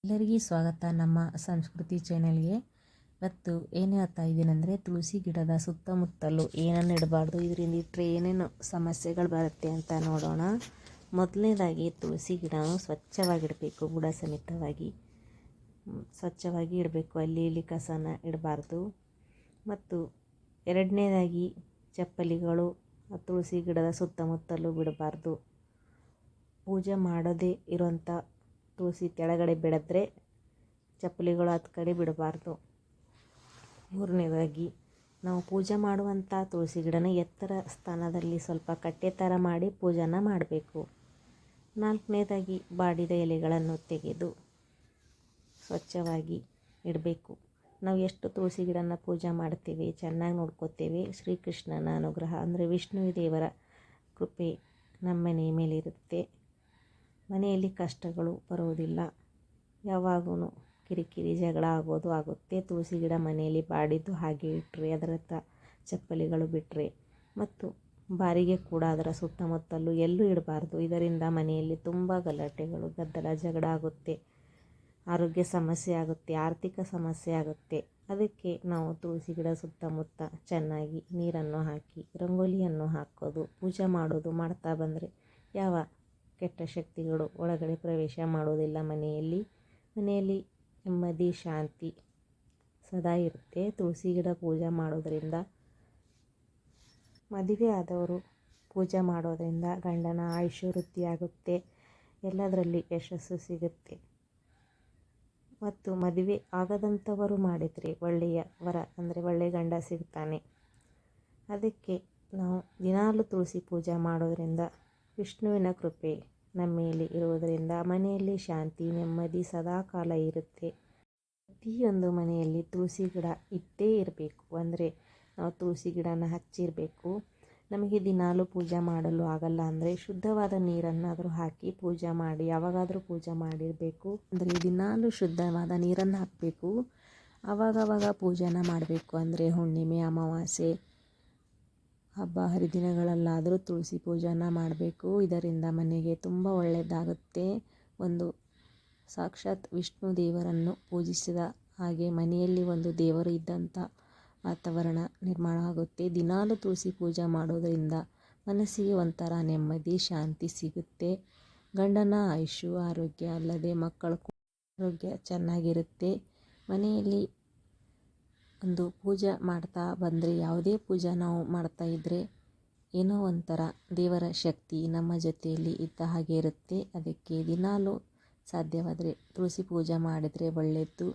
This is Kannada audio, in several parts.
ಎಲ್ಲರಿಗೂ ಸ್ವಾಗತ ನಮ್ಮ ಸಂಸ್ಕೃತಿ ಚಾನೆಲ್ಗೆ. ಇವತ್ತು ಏನು ಹೇಳ್ತಾ ಇದ್ದೀನಂದರೆ, ತುಳಸಿ ಗಿಡದ ಸುತ್ತಮುತ್ತಲು ಏನನ್ನು ಇಡಬಾರ್ದು, ಇದರಿಂದ ಇಟ್ಟರೆ ಏನೇನು ಸಮಸ್ಯೆಗಳು ಬರುತ್ತೆ ಅಂತ ನೋಡೋಣ. ಮೊದಲನೇದಾಗಿ ತುಳಸಿ ಗಿಡನೂ ಸ್ವಚ್ಛವಾಗಿಡಬೇಕು, ಬುಡ ಸಮೇತವಾಗಿ ಸ್ವಚ್ಛವಾಗಿ ಇಡಬೇಕು, ಅಲ್ಲಿ ಇಲ್ಲಿ ಕಸನ ಇಡಬಾರ್ದು. ಮತ್ತು ಎರಡನೇದಾಗಿ ಚಪ್ಪಲಿಗಳು ತುಳಸಿ ಗಿಡದ ಸುತ್ತಮುತ್ತಲು ಬಿಡಬಾರ್ದು. ಪೂಜೆ ಮಾಡೋದೇ ಇರೋಂಥ ತುಳಸಿ ಕೆಳಗಡೆ ಬೆಳೆದ್ರೆ ಚಪ್ಪಲಿಗಳು ಹತ್ತು ಕಡೆ ಬಿಡಬಾರ್ದು. ಮೂರನೇದಾಗಿ ನಾವು ಪೂಜೆ ಮಾಡುವಂಥ ತುಳಸಿ ಗಿಡನ ಎತ್ತರ ಸ್ಥಾನದಲ್ಲಿ ಸ್ವಲ್ಪ ಕಟ್ಟೆ ಥರ ಮಾಡಿ ಪೂಜೆನ ಮಾಡಬೇಕು. ನಾಲ್ಕನೇದಾಗಿ ಬಾಡಿದ ಎಲೆಗಳನ್ನು ತೆಗೆದು ಸ್ವಚ್ಛವಾಗಿ ಇಡಬೇಕು. ನಾವು ಎಷ್ಟು ತುಳಸಿ ಗಿಡನ ಪೂಜೆ ಮಾಡ್ತೇವೆ, ಚೆನ್ನಾಗಿ ನೋಡ್ಕೋತೇವೆ, ಶ್ರೀಕೃಷ್ಣನ ಅನುಗ್ರಹ ಅಂದರೆ ವಿಷ್ಣು ದೇವರ ಕೃಪೆ ನಮ್ಮ ಮನೆಯ ಮೇಲಿರುತ್ತೆ. ಮನೆಯಲ್ಲಿ ಕಷ್ಟಗಳು ಬರುವುದಿಲ್ಲ, ಯಾವಾಗೂ ಕಿರಿಕಿರಿ ಜಗಳ ಆಗುತ್ತೆ. ತುಳಸಿ ಗಿಡ ಮನೆಯಲ್ಲಿ ಬಾಡಿದ್ದು ಹಾಗೆ ಇಟ್ಟರೆ, ಅದರ ಚಪ್ಪಲಿಗಳು ಬಿಟ್ಟರೆ ಮತ್ತು ಬಾರಿಗೆ ಕೂಡ ಅದರ ಸುತ್ತಮುತ್ತಲು ಎಲ್ಲೂ ಇಡಬಾರ್ದು. ಇದರಿಂದ ಮನೆಯಲ್ಲಿ ತುಂಬ ಗಲಾಟೆಗಳು, ಗದ್ದಲ, ಜಗಳ ಆಗುತ್ತೆ, ಆರೋಗ್ಯ ಸಮಸ್ಯೆ ಆಗುತ್ತೆ, ಆರ್ಥಿಕ ಸಮಸ್ಯೆ ಆಗುತ್ತೆ. ಅದಕ್ಕೆ ನಾವು ತುಳಸಿ ಗಿಡ ಸುತ್ತಮುತ್ತ ಚೆನ್ನಾಗಿ ನೀರನ್ನು ಹಾಕಿ ರಂಗೋಲಿಯನ್ನು ಹಾಕೋದು, ಪೂಜೆ ಮಾಡೋದು ಮಾಡ್ತಾ ಬಂದರೆ ಯಾವ ಕೆಟ್ಟ ಶಕ್ತಿಗಳು ಒಳಗಡೆ ಪ್ರವೇಶ ಮಾಡೋದಿಲ್ಲ. ಮನೆಯಲ್ಲಿ ನೆಮ್ಮದಿ, ಶಾಂತಿ ಸದಾ ಇರುತ್ತೆ. ತುಳಸಿ ಗಿಡ ಪೂಜೆ ಮಾಡೋದರಿಂದ, ಮದುವೆ ಆದವರು ಪೂಜೆ ಮಾಡೋದರಿಂದ ಗಂಡನ ಆಯುಷ್ಯ ವೃದ್ಧಿಯಾಗುತ್ತೆ, ಎಲ್ಲದರಲ್ಲಿ ಯಶಸ್ಸು ಸಿಗುತ್ತೆ. ಮತ್ತು ಮದುವೆ ಆಗದಂಥವರು ಮಾಡಿದರೆ ಒಳ್ಳೆಯ ವರ ಅಂದರೆ ಒಳ್ಳೆಯ ಗಂಡ ಸಿಗ್ತಾನೆ. ಅದಕ್ಕೆ ನಾವು ದಿನಾಲು ತುಳಸಿ ಪೂಜೆ ಮಾಡೋದರಿಂದ ವಿಷ್ಣುವಿನ ಕೃಪೆ ನಮ್ಮ ಮೇಲೆ ಇರುವುದರಿಂದ ಮನೆಯಲ್ಲಿ ಶಾಂತಿ, ನೆಮ್ಮದಿ ಸದಾ ಕಾಲ ಇರುತ್ತೆ. ಪ್ರತಿಯೊಂದು ಮನೆಯಲ್ಲಿ ತುಳಸಿ ಗಿಡ ಇಟ್ಟೇ ಇರಬೇಕು, ಅಂದರೆ ನಾವು ತುಳಸಿ ಗಿಡನ ಹಚ್ಚಿರಬೇಕು. ನಮಗೆ ದಿನಾಲು ಪೂಜೆ ಮಾಡಲು ಆಗಲ್ಲ ಅಂದರೆ ಶುದ್ಧವಾದ ನೀರನ್ನಾದರೂ ಹಾಕಿ ಪೂಜೆ ಮಾಡಿ, ಯಾವಾಗಾದರೂ ಪೂಜೆ ಮಾಡಿರಬೇಕು. ಅಂದರೆ ದಿನಾಲು ಶುದ್ಧವಾದ ನೀರನ್ನು ಹಾಕಬೇಕು. ಆವಾಗವಾಗ ಪೂಜೆನ ಮಾಡಬೇಕು. ಅಂದರೆ ಹುಣ್ಣಿಮೆ, ಅಮಾವಾಸ್ಯೆ, ಹಬ್ಬ ಹರಿದಿನಗಳಲ್ಲಾದರೂ ತುಳಸಿ ಪೂಜೆನ ಮಾಡಬೇಕು. ಇದರಿಂದ ಮನೆಗೆ ತುಂಬ ಒಳ್ಳೆಯದಾಗುತ್ತೆ. ಒಂದು ಸಾಕ್ಷಾತ್ ವಿಷ್ಣು ದೇವರನ್ನು ಪೂಜಿಸಿದ ಹಾಗೆ ಮನೆಯಲ್ಲಿ ಒಂದು ದೇವರು ಇದ್ದಂಥ ವಾತಾವರಣ ನಿರ್ಮಾಣ ಆಗುತ್ತೆ. ದಿನಾಲು ತುಳಸಿ ಪೂಜೆ ಮಾಡೋದರಿಂದ ಮನಸ್ಸಿಗೆ ಒಂಥರ ನೆಮ್ಮದಿ, ಶಾಂತಿ ಸಿಗುತ್ತೆ. ಗಂಡನ ಆಯುಷ್ಯ, ಆರೋಗ್ಯ ಅಲ್ಲದೆ ಮಕ್ಕಳ ಆರೋಗ್ಯ ಚೆನ್ನಾಗಿರುತ್ತೆ. ಮನೆಯಲ್ಲಿ ಒಂದು ಪೂಜೆ ಮಾಡ್ತಾ ಬಂದರೆ, ಯಾವುದೇ ಪೂಜೆ ನಾವು ಮಾಡ್ತಾ ಇದ್ದರೆ ಏನೋ ಒಂಥರ ದೇವರ ಶಕ್ತಿ ನಮ್ಮ ಜೊತೆಯಲ್ಲಿ ಇದ್ದ ಹಾಗೆ ಇರುತ್ತೆ. ಅದಕ್ಕೆ ದಿನಾಲು ಸಾಧ್ಯವಾದರೆ ತುಳಸಿ ಪೂಜೆ ಮಾಡಿದರೆ ಒಳ್ಳೆಯದು.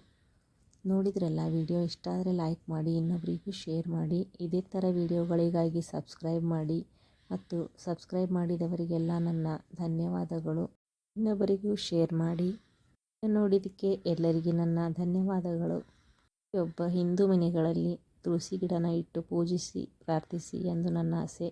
ನೋಡಿದ್ರಲ್ಲ, ವಿಡಿಯೋ ಇಷ್ಟ ಆದರೆ ಲೈಕ್ ಮಾಡಿ, ಇನ್ನೊಬ್ಬರಿಗೂ ಶೇರ್ ಮಾಡಿ. ಇದೇ ಥರ ವಿಡಿಯೋಗಳಿಗಾಗಿ ಸಬ್ಸ್ಕ್ರೈಬ್ ಮಾಡಿ. ಮತ್ತು ಸಬ್ಸ್ಕ್ರೈಬ್ ಮಾಡಿದವರಿಗೆಲ್ಲ ನನ್ನ ಧನ್ಯವಾದಗಳು. ಇನ್ನೊಬ್ಬರಿಗೂ ಶೇರ್ ಮಾಡಿ. ನೋಡಿದ್ದಕ್ಕೆ ಎಲ್ಲರಿಗೂ ನನ್ನ ಧನ್ಯವಾದಗಳು. ಒಬ್ಬ ಹಿಂದೂ ಮನೆಗಳಲ್ಲಿ ತುಳಸಿ ಗಿಡನ ಇಟ್ಟು ಪೂಜಿಸಿ ಪ್ರಾರ್ಥಿಸಿ ಎಂದು ನನ್ನ ಆಸೆ.